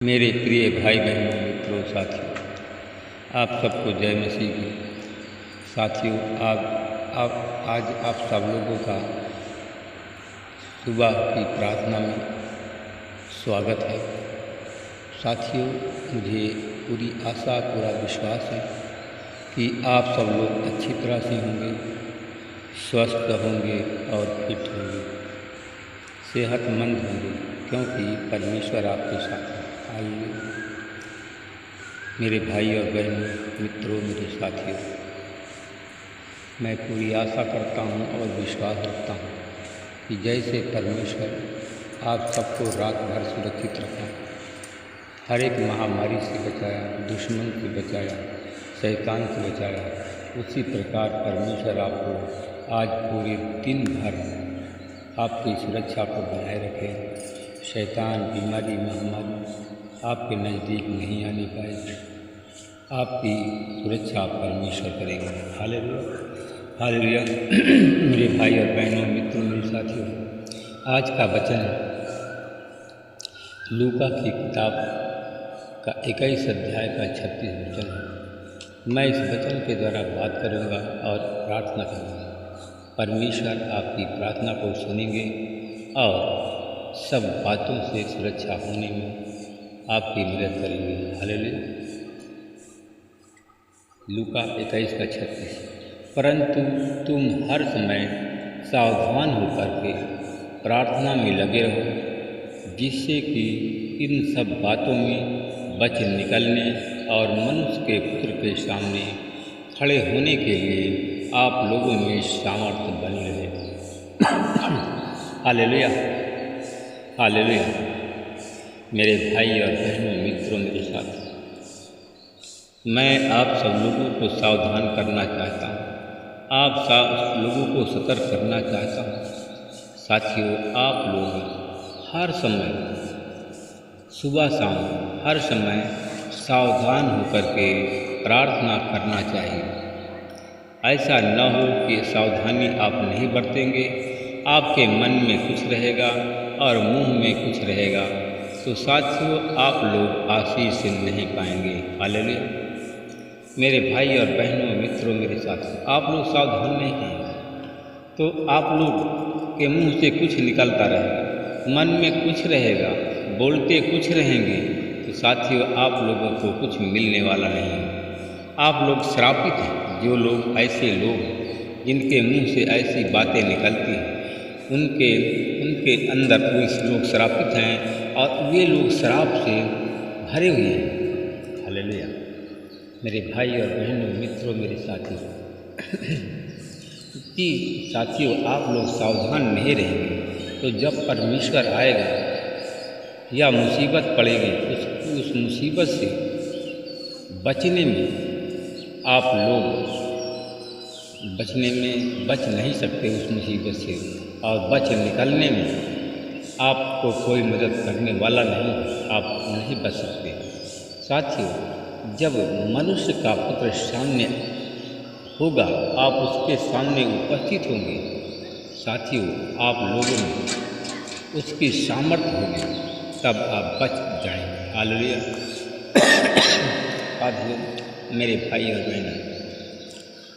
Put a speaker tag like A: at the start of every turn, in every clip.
A: मेरे प्रिय भाई बहनों मित्रों साथियों, आप सबको जय मसीह की। साथियों, आज आप सब लोगों का सुबह की प्रार्थना में स्वागत है। साथियों, मुझे पूरी आशा पूरा विश्वास है कि आप सब लोग अच्छी तरह से होंगे, स्वस्थ होंगे और फिट होंगे, सेहतमंद होंगे, क्योंकि परमेश्वर आपके साथ है। आइए मेरे भाई और बहनों, मित्रों, मेरे साथियों, मैं पूरी आशा करता हूँ और विश्वास रखता हूँ कि जैसे परमेश्वर आप सबको रात भर सुरक्षित रखा, हर एक महामारी से बचाया, दुश्मन से बचाया, शैतान से बचाया, उसी प्रकार परमेश्वर आपको आज पूरे दिन भर आपकी सुरक्षा को बनाए रखे। शैतान, बीमारी, महामारी आपके नज़दीक नहीं आने पाएगी। आपकी सुरक्षा परमेश्वर करेगा। Hallelujah, hallelujah. मेरे भाई और बहनों, मित्रों, मेरे साथियों, आज का वचन लूका की किताब का 21 अध्याय का 36 वचन है। मैं इस वचन के द्वारा बात करूँगा और प्रार्थना करूँगा। परमेश्वर आपकी प्रार्थना को सुनेंगे और सब बातों से सुरक्षा होने में आपकी मदद करेंगे। हालेलुया। लूका 21 का 36। परंतु तुम हर समय सावधान होकर के प्रार्थना में लगे रहो, जिससे कि इन सब बातों में बच निकलने और मनुष्य के पुत्र के सामने खड़े होने के लिए आप लोगों में सामर्थ्य बनी रहे। Hallelujah, hallelujah. मेरे भाई और बहनों, मित्रों, मेरे साथ, मैं आप सब लोगों को सावधान करना चाहता हूँ। आप सब लोगों को सतर्क करना चाहता हूँ। साथियों, आप लोग हर समय सुबह शाम हर समय सावधान होकर के प्रार्थना करना चाहिए। ऐसा न हो कि सावधानी आप नहीं बरतेंगे, आपके मन में कुछ रहेगा और मुंह में कुछ रहेगा, तो साथियों आप लोग आशीष नहीं पाएंगे। हालेलुया। मेरे भाई और बहनों, मित्रों, मेरे साथियों, आप लोग सावधान नहीं हैं तो आप लोग के मुंह से कुछ निकलता रहेगा, मन में कुछ रहेगा, बोलते कुछ रहेंगे, तो साथियों आप लोगों को कुछ मिलने वाला नहीं है। आप लोग श्रापित हैं। जो लोग ऐसे लोग जिनके मुंह से ऐसी बातें निकलती हैं, उनके अंदर कोई लोग श्रापित हैं और वे लोग श्राप से भरे हुए हैं। हालेलुया। मेरे भाई और बहनों, मित्रों, मेरे साथियों, कि साथियों आप लोग सावधान नहीं रहेंगे तो जब परमेश्वर आएगा या मुसीबत पड़ेगी, उस मुसीबत से बचने में आप लोग बच नहीं सकते उस मुसीबत से, और बच निकलने में आपको कोई मदद करने वाला नहीं, आप नहीं बच सकते। साथियों, जब मनुष्य का पुत्र सामने होगा, आप उसके सामने उपस्थित होंगे, साथियों आप लोगों में उसकी सामर्थ्य होगी, तब आप बच जाएंगे। हालेलुया। मेरे भाई और बहन,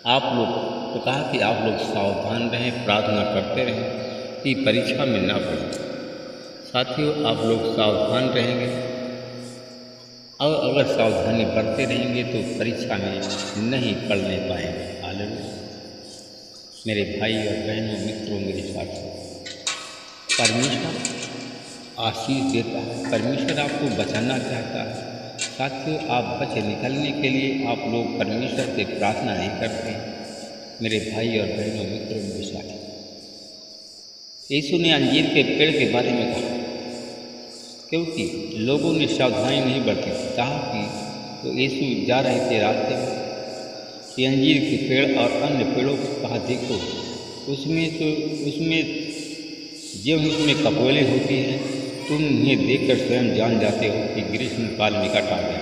A: आप लोग तो कहा कि आप लोग सावधान रहें, प्रार्थना करते रहें कि परीक्षा में ना पड़े। साथियों आप लोग सावधान रहेंगे और अगर सावधानी बरते रहेंगे तो परीक्षा में नहीं पढ़ने पाएंगे। हालेलुया। मेरे भाई और बहनों, मित्रों, मेरे साथियों, परमेश्वर आशीष देता है, परमेश्वर आपको बचाना चाहता है। साथियों आप बच निकलने के लिए आप लोग परमेश्वर से प्रार्थना नहीं करते। मेरे भाई और बहनों, मित्रों, मेरे साथियों, यीशु ने अंजीर के पेड़ के बारे में कहा, क्योंकि लोगों ने सावधानी नहीं बरती थी। कहा कि तो यीशु जा रहे थे रास्ते में कि अंजीर के पेड़ और अन्य पेड़ों को कहा, देखो उसमें जब इसमें कपोले होती हैं, तुम इन्हें देखकर स्वयं जान जाते हो कि ग्रीष्मकाल निकट आ गया।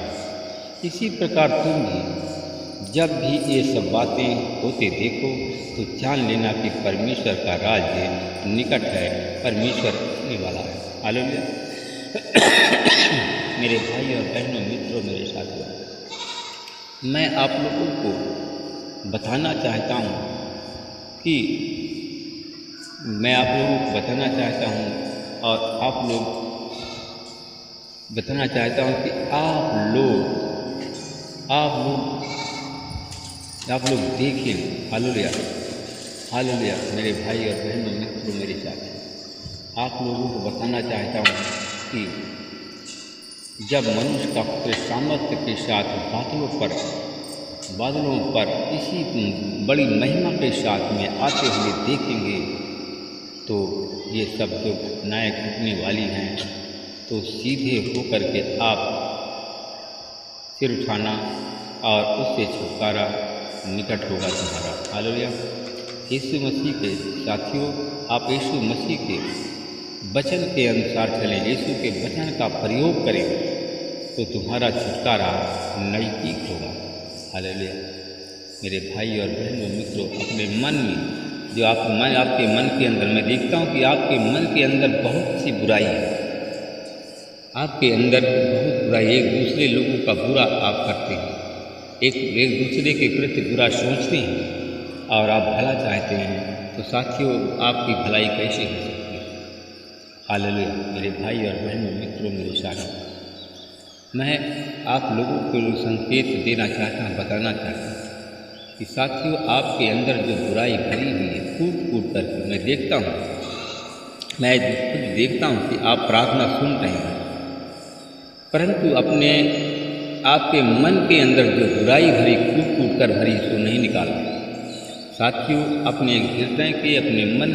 A: इसी प्रकार तुम भी जब भी ये सब बातें होते देखो तो जान लेना कि परमेश्वर का राज्य निकट है, परमेश्वर आने वाला है। हालेलुया। मेरे भाई और बहनों, मित्रों, मेरे साथियों, मैं आप लोगों को बताना चाहता हूँ कि मैं आप लोगों को बताना चाहता हूँ और आप लोग बताना चाहता हूँ कि आप लोग देखें। Hallelujah, hallelujah. मेरे भाई और बहनों, मित्रों, मेरे साथ आप लोगों को बताना चाहता हूँ कि जब मनुष्य का पुत्र सामर्थ्य के साथ बादलों पर इसी बड़ी महिमा के साथ में आते हुए देखेंगे, तो ये सब जो घटनाएँ घटने वाली हैं, तो सीधे होकर के आप सिर उठाना और उससे छुटकारा निकट होगा तुम्हारा। हालेलुया। यीशु मसीह के साथियों, आप यीशु मसीह के वचन के अनुसार चलें, यीशु के वचन का प्रयोग करें, तो तुम्हारा छुटकारा नज़दीक होगा। हालेलुया। मेरे भाई और बहनों, मित्रों, अपने मन में जो आपके मन के अंदर, मैं देखता हूँ कि आपके मन के अंदर बहुत सी बुराई है, आपके अंदर बहुत बुराई, एक दूसरे लोगों का बुरा आप करते हैं, एक दूसरे के प्रति बुरा सोचते हैं और आप भला चाहते हैं, तो साथियों आपकी भलाई कैसे हो सकती है? हालेलुया। मेरे भाई और बहनों, मित्रों, मेरे साथियों, मैं आप लोगों को संकेत देना चाहता हूँ, बताना चाहता हूँ कि साथियों आपके अंदर जो बुराई भरी हुई है, कूट करके मैं खुद देखता हूँ कि आप प्रार्थना सुन रहे हैं, परंतु आपके मन के अंदर जो बुराई भरी, कूट कर भरी, सो नहीं निकाल रहे। साथियों, अपने हृदय के, अपने मन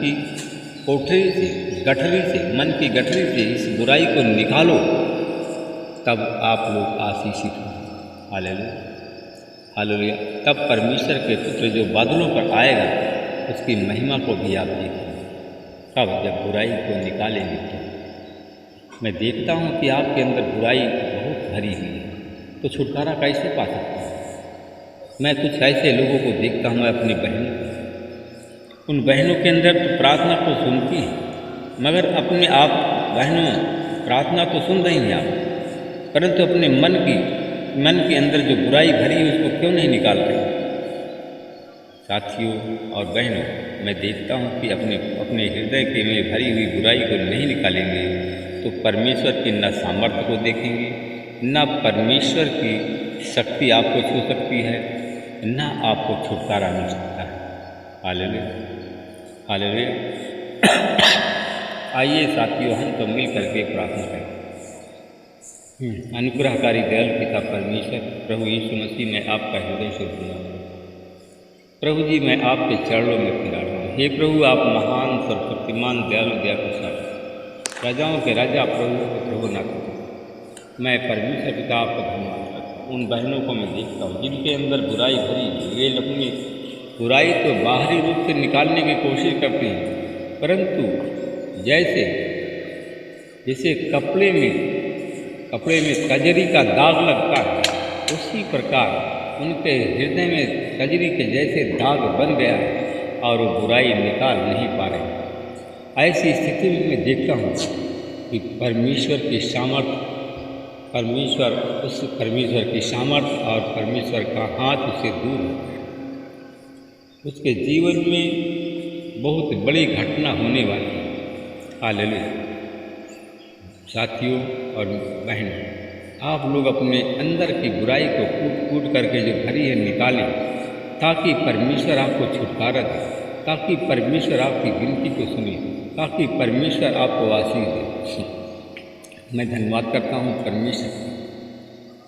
A: की कोठरी से, मन की गठरी से इस बुराई को निकालो, तब आप लोग आशीषित होंगे। Hallelujah, hallelujah. तब परमेश्वर के पुत्र जो बादलों पर आएगा, उसकी महिमा को भी आप देखेंगे। तब जब बुराई को निकालेंगे, तो मैं देखता हूँ कि आपके अंदर बुराई बहुत भरी हुई है, तो छुटकारा कैसे पा सकता हूँ? मैं कुछ ऐसे लोगों को देखता हूँ, अपनी बहनों को, उन बहनों के अंदर तो प्रार्थना को सुनती हैं, मगर अपने आप बहनों प्रार्थना तो सुन रही हैं आप, परंतु अपने मन के अंदर जो बुराई भरी है, उसको क्यों नहीं निकाल रही? साथियों और बहनों, मैं देखता हूँ कि अपने हृदय के में भरी हुई बुराई को नहीं निकालेंगे, तो परमेश्वर की न सामर्थ्य को देखेंगे, न परमेश्वर की शक्ति आपको छू सकती है, न आपको छुटकारा मिल सकता है। Hallelujah, hallelujah. आइए साथियों, हम तो मिल करके प्रार्थना करें। अनुग्रहकारी दयालु पिता परमेश्वर, प्रभु यीशु मसीह, मैं आपका हृदय से धन्यवाद। प्रभु जी, मैं आपके चरणों में खड़ा हूँ। हे प्रभु, आप महान, सर्वशक्तिमान, दयालु, दया प्रसाद, राजाओं के राजा, प्रभु के प्रभु नाथ, मैं परमेश्वर पिता आपका धन्यवाद करता हूँ। उन बहनों को मैं देखता हूँ जिनके अंदर बुराई भरी है, वे अपनी बुराई तो बाहरी रूप से निकालने की कोशिश करते हैं, परंतु जैसे कपड़े में कजरी का दाग लगता है, उसी प्रकार उनके हृदय में कजरी के जैसे दाग बन गया और वो बुराई निकाल नहीं पा रहे। ऐसी स्थिति में मैं देखता हूँ कि परमेश्वर की सामर्थ्य और परमेश्वर का हाथ उससे दूर हो गया। उसके जीवन में बहुत बड़ी घटना होने वाली है। हालेलुया। साथियों और बहनों, आप लोग अपने अंदर की बुराई को कूट करके जो भरी है निकालें, ताकि परमेश्वर आपको छुटकारा दे, ताकि परमेश्वर आपकी विनती को सुने, ताकि परमेश्वर आपको आशीष दे। मैं धन्यवाद करता हूँ परमेश्वर।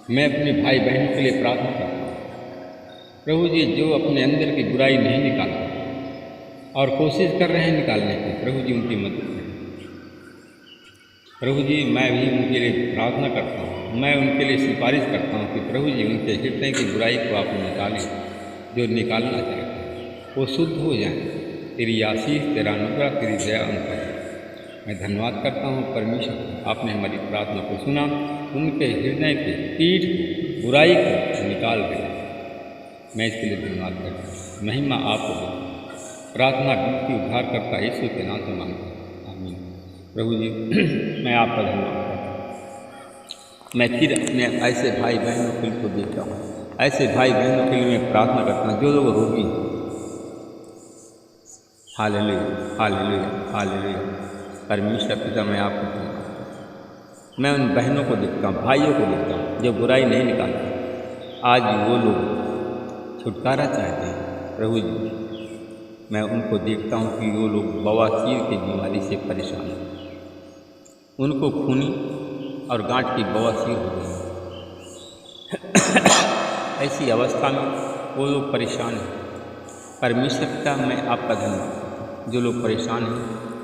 A: मैं अपने भाई बहनों के लिए प्रार्थना करता हूँ, प्रभु जी, जो अपने अंदर की बुराई नहीं निकालते और कोशिश कर रहे हैं निकालने की, प्रभु जी उनकी मदद करें। प्रभु जी, मैं भी उनके लिए प्रार्थना करता हूँ, मैं उनके लिए सिफारिश करता हूँ कि प्रभु जी उनके हृदय की बुराई को आप निकालें, जो निकालना चाहते हैं वो शुद्ध हो जाए। तेरी आशीष, तेरा अनुग्रह, तेरी दया उन पर है। मैं धन्यवाद करता हूँ परमेश्वर, आपने हमारी प्रार्थना को सुना, उनके हृदय की पीठ बुराई को निकाल दिया। मैं इसके लिए धन्यवाद करता हूँ। महिमा आपको, प्रार्थना विनती उद्धार करता यीशु के नाम से मांगता हूँ, आमीन। प्रभु जी मैं आपका धन्यवाद करता हूँ। मैं फिर अपने ऐसे भाई बहनों के लिए को देखता हूँ, ऐसे भाई बहनों के लिए मैं प्रार्थना करता हूँ जो लोग रोगी हैं। Hallelujah hallelujah hallelujah. परमेश्वर पिता मैं आपको धन्यवाद करता हूँ। मैं उन बहनों को देखता हूँ, भाइयों को देखता हूँ जो बुराई नहीं निकालते। आज वो लोग छुटकारा चाहते हैं। प्रभु जी मैं उनको देखता हूँ कि वो लोग बवासीर की बीमारी से परेशान हैं। उनको खूनी और गांठ की बवासीर हो गई। ऐसी अवस्था में वो लोग परेशान हैं। परमेश्वर पिता मैं आपका धन्यवाद करता हूँ। जो लोग परेशान हैं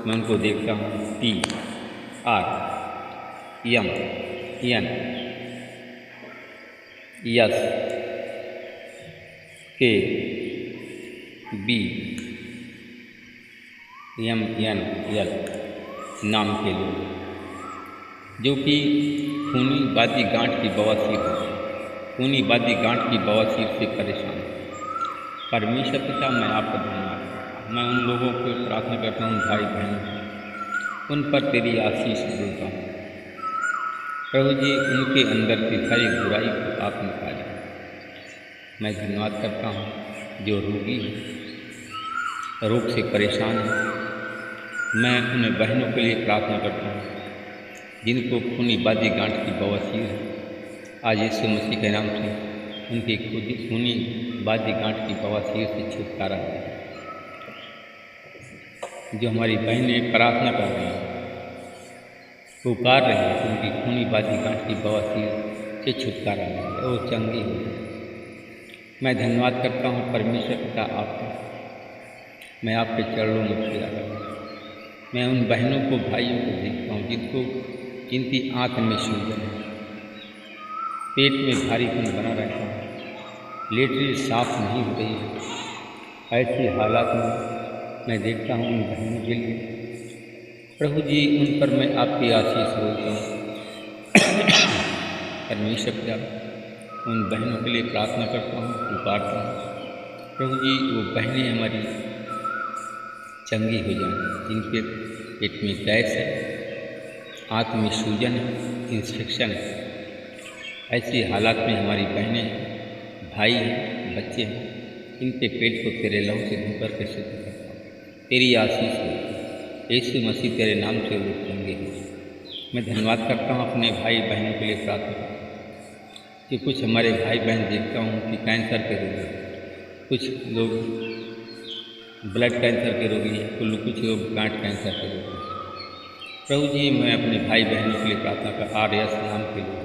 A: मैं उनको देखता हूँ। TRMSKBMNL नाम के लोग जो कि खूनी बादी गांठ की बवासीर है, खूनी बादी गांठ की बवासीर से परेशान है। परमेश्वर पिता मैं आपका धन्यवाद करता हूँ। मैं उन लोगों को प्रार्थना करता हूँ, भाई बहन उन पर तेरी आशीष देता हूँ। प्रभु जी उनके अंदर की सारी बुराई को आप निकालें। मैं धन्यवाद करता हूँ जो रोगी है, रोग से परेशान है। मैं उन बहनों के लिए प्रार्थना करता हूँ जिनको खूनी बादी गांठ की बवासीर है। आज यीशु मसीह के नाम से उनकी खूनी बादी गांठ की बवासीर से छुटकारा है। जो हमारी बहनें प्रार्थना कर रही हैं, पुकार रहे हैं, उनकी खूनी बादी गांठ की बवासीर से छुटकारा है, वो चंगी हो जाए। मैं धन्यवाद करता हूँ परमेश्वर पिता आपका। मैं आपके चरणों में फिरा करता हूँ। मैं उन बहनों को भाइयों को देखता हूँ जिनकी आँख में सूजन है, पेट में भारीपन बना रहता है, लेटरिन साफ नहीं हो रही है। ऐसे हालात में मैं देखता हूँ उन बहनों के लिए। प्रभु जी उन पर मैं आपकी आशीष बोलता हूँ। परमेश्वर पिता उन बहनों के लिए प्रार्थना करता हूँ, पुकारता हूँ। प्रभु जी वो बहनें हमारी चंगी हो जाएं, जिनके पेट में गैस है, आँख में सूजन है, इंफेक्शन है। ऐसी हालात में हमारी बहनें हैं, भाई हैं, बच्चे हैं, इनके पेट को तेरे लहू से धोकर के शुद्ध करता हूँ। तेरी आशीष हो, यीशु मसीह तेरे नाम से लोग चंगे हो। मैं धन्यवाद करता हूँ अपने भाई बहनों के लिए प्रार्थना करता हूँ कि कुछ हमारे भाई बहन देखता हूँ कि कैंसर के रोगी, कुछ लोग ब्लड कैंसर के रोगी हैं, कुछ लोग गांठ कैंसर के रोगी हैं। प्रभु जी मैं अपने भाई बहनों के लिए प्रार्थना कर आर्यस नाम के लोग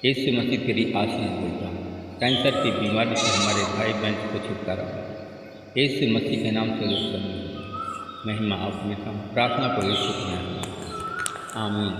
A: यीशु मसीह तेरी आशीष देता हूँ। कैंसर की बीमारी से हमारे भाई बहन को छुटकारा हो, यीशु मसीह के नाम से लोग चंगे हो। महिमा आप देता हूँ, प्रार्थना को यीशु के नाम में, आमीन।